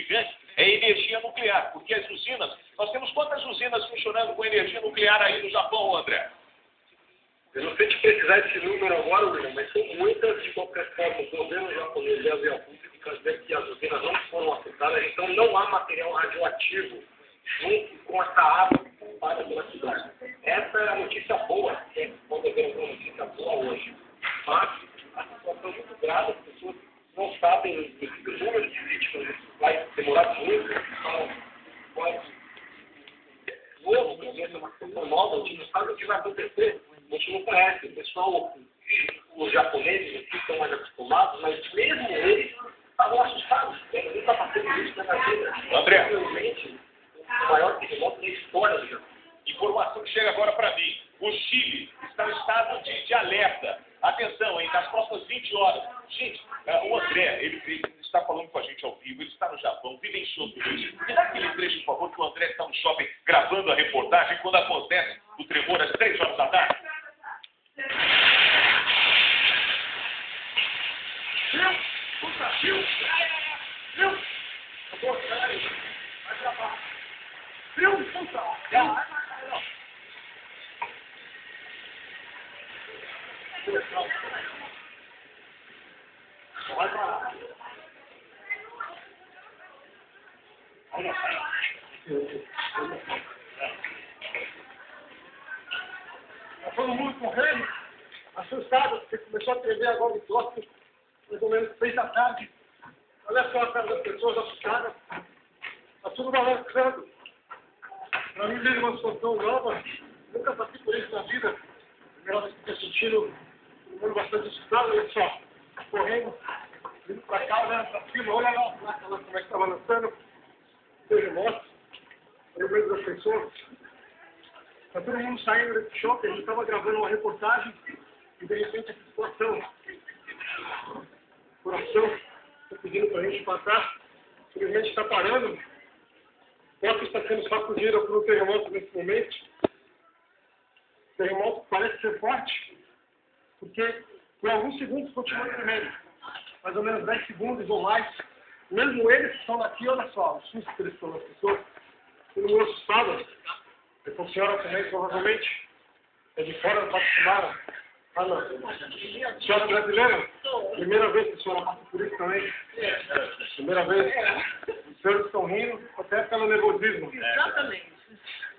gigante é energia nuclear, porque as usinas, nós temos quantas usinas funcionando com energia nuclear aí no Japão, André? Eu não sei te precisar esse número agora, William, mas são muitas. De qualquer forma. O governo japonês e a via pública dizer que as usinas não foram afetadas, então não há material radioativo junto com essa água que espalha pela cidade. Essa é a notícia boa, que pode haver uma notícia boa hoje. Mas a situação é muito grave, as pessoas não sabem o número de vítimas, isso vai demorar muito, então pode. Novo, porque essa é uma situação nova, a gente não sabe o que vai acontecer. A gente não conhece, o pessoal, os japoneses aqui estão mais acostumados, mas mesmo eles estavam assustados. Eles nunca passaram isso na vida. André, realmente, o maior terremoto da história do Japão. Informação que chega agora para mim. O Chile está em estado de alerta. Atenção, hein, nas próximas 20 horas. Gente, o André, ele está falando com a gente ao vivo, ele está no Japão, vivenciou tudo isso. Me dá aquele trecho, por favor, que o André está no shopping gravando a reportagem quando acontece o tremor às 3 horas da tarde. Todo mundo correndo, assustado, porque começou a tremer agora de toque, mais ou menos 6 da tarde. Olha só a cara das pessoas assustadas. Está tudo balançando. Para mim veio uma situação nova, nunca passei por isso na vida. Primeira vez que estou sentindo todo mundo bastante assustado, olha só, correndo, vindo para cá, olhando para cima, olha lá, como é que está balançando. Terremoto, olha o medo das pessoas. Está todo mundo saindo desse shopping, a gente estava gravando uma reportagem e de repente essa situação. O coração está pedindo para a gente passar, simplesmente está parando. O corpo está sendo sacudido por um terremoto nesse momento. O terremoto parece ser forte, porque por alguns segundos continua tremendo. Mais ou menos 10 segundos ou mais. Mesmo eles que estão aqui, olha só, o susto que eles estão nas pessoas. Todo mundo assustado. Essa senhora também, provavelmente, é de fora, não está acostumada. Ah, não. A senhora é brasileira? Primeira vez que a senhora passa por isso também? Primeira vez. Os senhores estão rindo, até pelo nervosismo. Exatamente.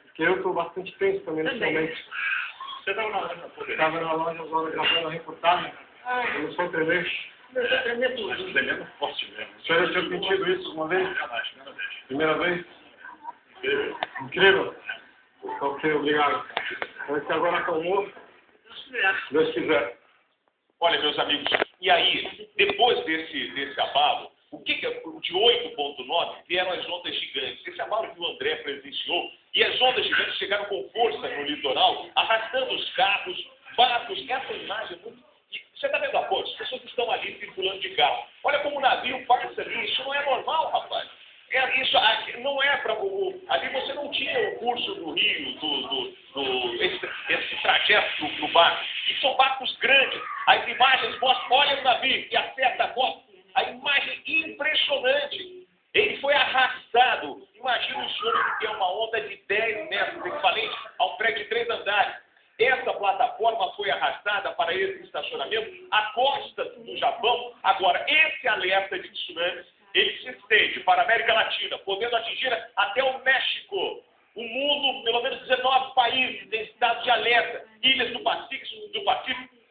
Porque eu estou bastante tenso também nesse momento. Você estava na loja? Estava na loja agora gravando a reportagem. Eu não sou tremer. Começou a tremer tudo. Tremendo forte mesmo. A senhora tinha sentido isso uma vez? Primeira vez? Incrível. Ok, obrigado. Então, que agora acalmou. Deus quiser. Olha, meus amigos, e aí, depois desse abalo, o de 8,9 vieram as ondas gigantes. Esse abalo que o André presenciou, e as ondas gigantes chegaram com força no litoral, arrastando os carros, barcos. Essa imagem é muito... Você está vendo a ponte? As pessoas estão ali circulando de carro. Olha como o navio passa ali. Isso não é normal, rapaz. Isso não é para ali você não tinha o curso do rio, esse trajeto do barco. E são barcos grandes. As imagens mostram, olha o navio que acerta a costa. A imagem impressionante. Ele foi arrastado. Imagina o senhor que tem uma onda de 10 metros, equivalente a um prédio de 3 andares. Essa plataforma foi arrastada para esse estacionamento à costa do Japão. Agora, esse alerta de tsunamis, ele se estende para a América Latina, podendo atingir até o México. O mundo, pelo menos 19 países em estado de alerta. Ilhas do Pacífico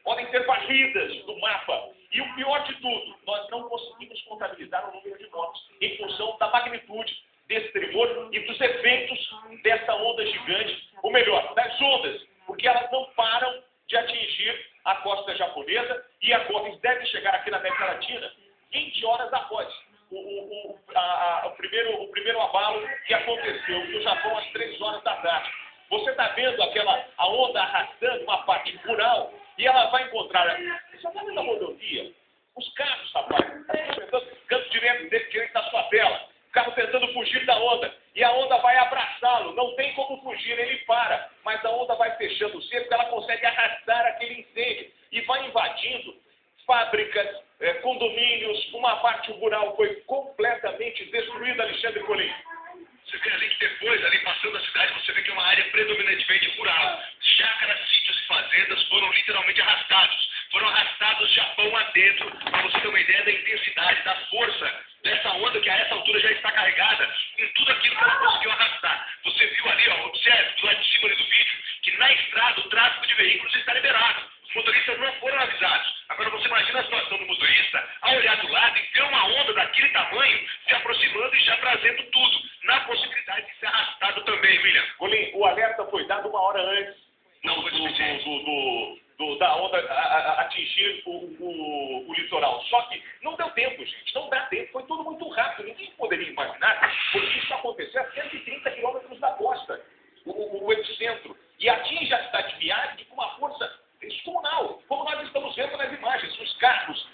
podem ser varridas do mapa. E o pior de tudo, nós não conseguimos contabilizar o número de mortes em função da magnitude desse tremor e dos efeitos dessa onda gigante, ou melhor, das ondas, porque elas não param de atingir a costa japonesa e agora eles devem chegar aqui na América Latina 20 horas após o primeiro abalo que aconteceu no Japão às 3 horas da tarde. Você está vendo a onda arrastando uma parte rural e ela vai encontrar... Você está vendo a rodovia? Os carros, rapaz, canto direito da sua tela. O carro tentando fugir da onda. E a onda vai abraçá-lo. Não tem como fugir, ele para. Mas a onda vai fechando o cerco, ela consegue arrastar aquele incêndio. E vai invadindo fábricas, condomínios. Uma parte rural foi completamente destruída. Alexandre Colim. Você vê ali que depois, ali passando a cidade, você vê que é uma área predominantemente rural. Chácaras, sítios e fazendas foram literalmente arrastados. Foram arrastados Japão adentro, para você ter uma ideia da intensidade, da força dessa onda que a essa altura já está carregada com tudo aquilo que ela conseguiu arrastar. Você viu ali, ó, observe, do lado de cima ali do vídeo, que na estrada o tráfego de veículos está liberado. Os motoristas não foram avisados. Agora você imagina a situação do motorista ao olhar do lado e ver uma onda daquele tamanho se aproximando e já trazendo tudo, na possibilidade de ser arrastado também, William. Colim, o alerta foi dado uma hora antes da onda atingir o litoral. Só que não deu tempo, gente. Não dá tempo. Foi tudo muito rápido. Ninguém poderia imaginar, porque isso aconteceu a 130 quilômetros da costa, o epicentro. E atinge a cidade de Miyagi com uma força descomunal, como nós estamos vendo nas imagens. Os carros,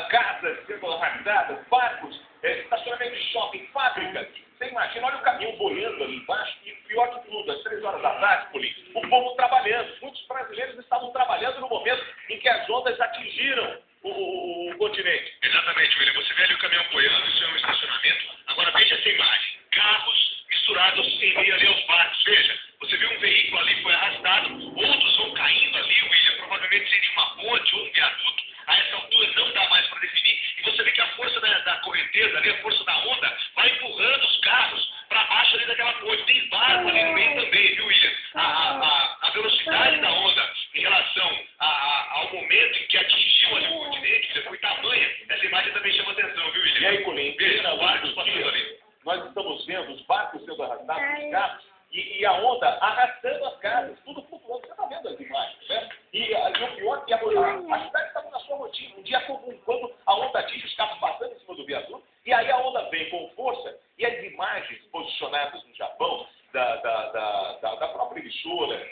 casas sendo arrastadas, barcos, estacionamento de shopping, fábricas. Você imagina, olha o caminhão boiando ali embaixo, e pior de tudo, às 3 horas da tarde, Colim, o povo trabalhando. Muitos brasileiros estavam trabalhando no momento em que as ondas atingiram o continente. Exatamente, William. Você vê ali o caminhão boiando, isso é um estacionamento. Agora veja essa imagem. Carros misturados em meio ali aos barcos. Veja, você viu um veículo ali, foi arrastado, outros vão caindo ali, William. Provavelmente seria uma ponte ou um viaduto. A essa altura não dá mais para definir. E você vê que a força da correnteza ali, a força da onda, vai empurrando os carros para baixo ali daquela ponte. Tem barco ali no meio também, viu, William? A velocidade da onda em relação ao momento em que atingiu ali o continente, William, foi tamanha. Essa imagem também chama atenção, viu, William? E aí, Colim, veja os barcos passando ali. Nós estamos vendo os barcos sendo arrastados, os carros, e a onda arrastando as casas, tudo flutuando. Você está vendo as imagens, né? E o pior é que a cidade estava na sua rotina, um dia comum, quando a onda atinge os carros passando em cima do viaduto, e aí a onda vem com força, e as imagens posicionadas no Japão, da própria emissora,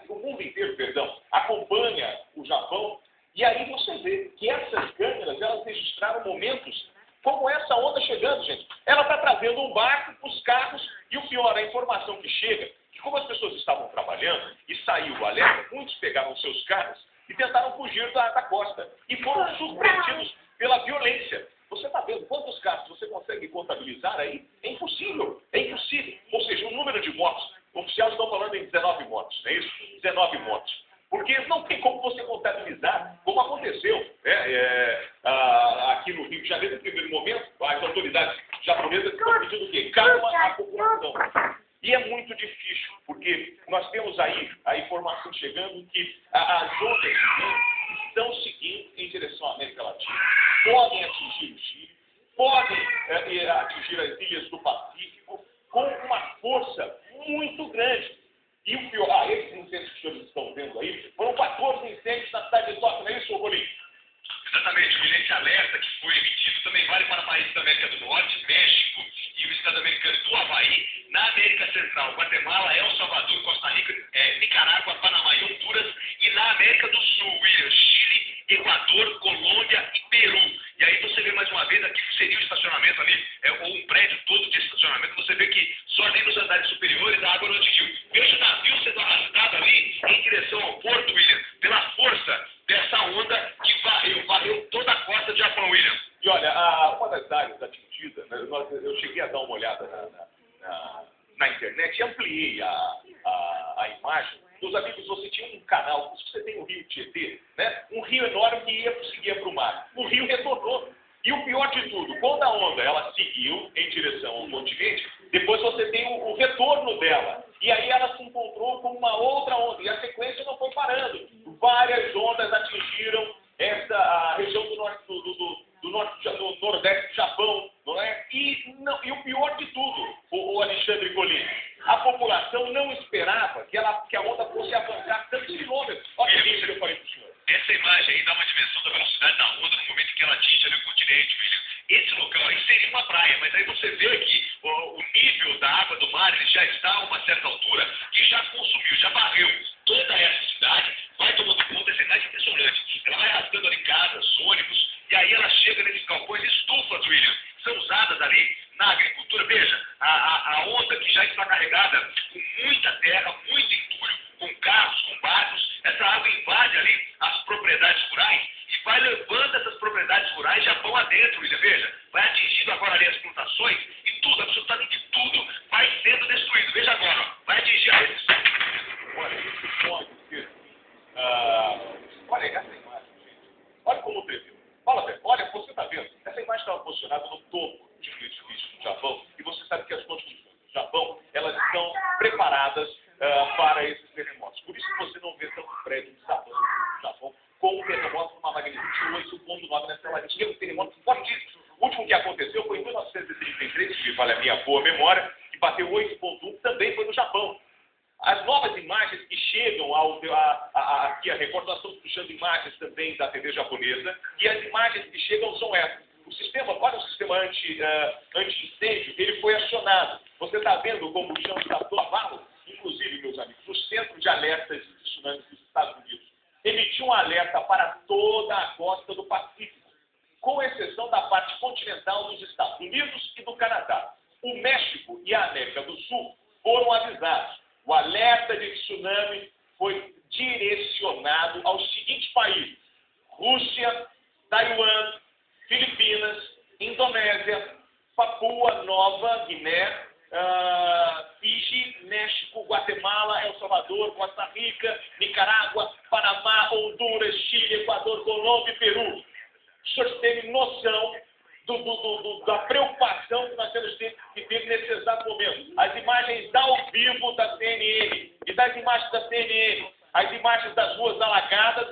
o mundo inteiro, perdão, acompanha o Japão, e aí você vê que essas câmeras, elas registraram momentos como essa onda chegando, gente. Ela está trazendo um barco, os carros, e o pior, a informação que chega, que como as pessoas estavam trabalhando, e saiu o alerta, muitos pegaram seus carros e tentaram fugir da costa, e foram surpreendidos pela violência. Você está vendo quantos carros você consegue contabilizar aí? É impossível, é impossível. Ou seja, o número de mortos, oficiais estão falando em 19 mortos, não é isso? 19 mortos. Porque não tem como você contabilizar, como aconteceu aqui no Rio de Janeiro, no primeiro momento, as autoridades japonesas estão pedindo o quê? Calma à população. E é muito difícil, porque nós temos aí a informação chegando que as ondas estão seguindo em direção à América Latina, podem atingir o Chile, podem atingir as ilhas do Pacífico, com uma força muito grande. E o pior, esses incêndios que os senhores estão vendo aí, foram 14 incêndios na cidade de Tóquio, não é isso, Bolim? Exatamente, o esse alerta que foi emitido também vale para países da América do Norte, México e o estado americano do Havaí, na América Central, Guatemala, El Salvador, Costa Rica, Nicarágua, Panamá e Honduras, e na América do Sul, William, Chile, Equador, Colômbia e Peru. E aí você vê mais uma vez aqui que seria o estacionamento ali, ou um prédio todo de estacionamento, você vê que só ali nos andares superiores a água não atingiu. Veja o navio sendo arrastado ali em direção ao porto, William, pela força dessa onda que varreu toda a costa de Japão, William. E olha, uma das áreas atingidas, né, eu cheguei a dar uma olhada na internet e ampliei a imagem. Meus amigos, você tinha um canal, você tem o rio Tietê, né? Um rio enorme que seguia para o mar. O rio retornou. E o pior de tudo, quando a onda ela seguiu em direção ao continente, depois você tem o retorno dela. E aí ela se encontrou com uma outra onda. E a sequência não foi parando. Várias ondas atingiram a região do norte do nordeste do Japão, não é? E o pior de tudo, o Alexandre Colim, a população não esperava que a onda fosse avançar tantos quilômetros. Olha isso que eu falei para o senhor. Essa imagem aí dá uma dimensão da velocidade da onda no momento em que ela atinge ali o continente, William. Esse local aí seria uma praia, mas aí você vê que o nível da água do mar ele já está a uma certa altura e já consumiu, já varreu toda essa cidade, vai tomando conta dessa imagem impressionante. Ela vai arrastando ali casas, ônibus, e aí ela chega nesses galpões estufas, William. São usadas ali na agricultura. Veja, a onda que já está carregada com muita terra, muito entulho, com carros, com barcos, essa água invade ali as propriedades rurais e vai levando essas propriedades rurais já vão adentro, William. Veja, vai atingindo agora ali as plantações e tudo posicionado no topo de precipício no Japão, e você sabe que as construções do Japão, elas estão preparadas para esses terremotos. Por isso que você não vê tanto prédio desabando no Japão, com um terremoto numa magnitude de 8,9 nessa latitude, um terremoto fortíssimo. O último que aconteceu foi em 1933, se me falha a minha boa memória, que bateu 8,1, também foi no Japão. As novas imagens que chegam aqui a Record, nós estamos puxando imagens também da TV japonesa, e as imagens que chegam são essas. O sistema, olha o sistema anti-incêndio, ele foi acionado. Você está vendo como o chão está todo lavado? Inclusive, meus amigos, o Centro de Alertas de Tsunamis dos Estados Unidos emitiu um alerta para toda a costa do Pacífico, com exceção da parte continental dos Estados Unidos e do Canadá. O México e a América do Sul foram avisados. O alerta de tsunami foi direcionado aos seguintes países: Rússia, Taiwan, Filipinas, Indonésia, Papua Nova Guiné, Fiji, México, Guatemala, El Salvador, Costa Rica, Nicarágua, Panamá, Honduras, Chile, Equador, Colômbia e Peru. Os senhores terem noção da preocupação que nós temos que ter nesse exato momento. As imagens ao vivo da CNN e das imagens da CNN, as imagens das ruas alagadas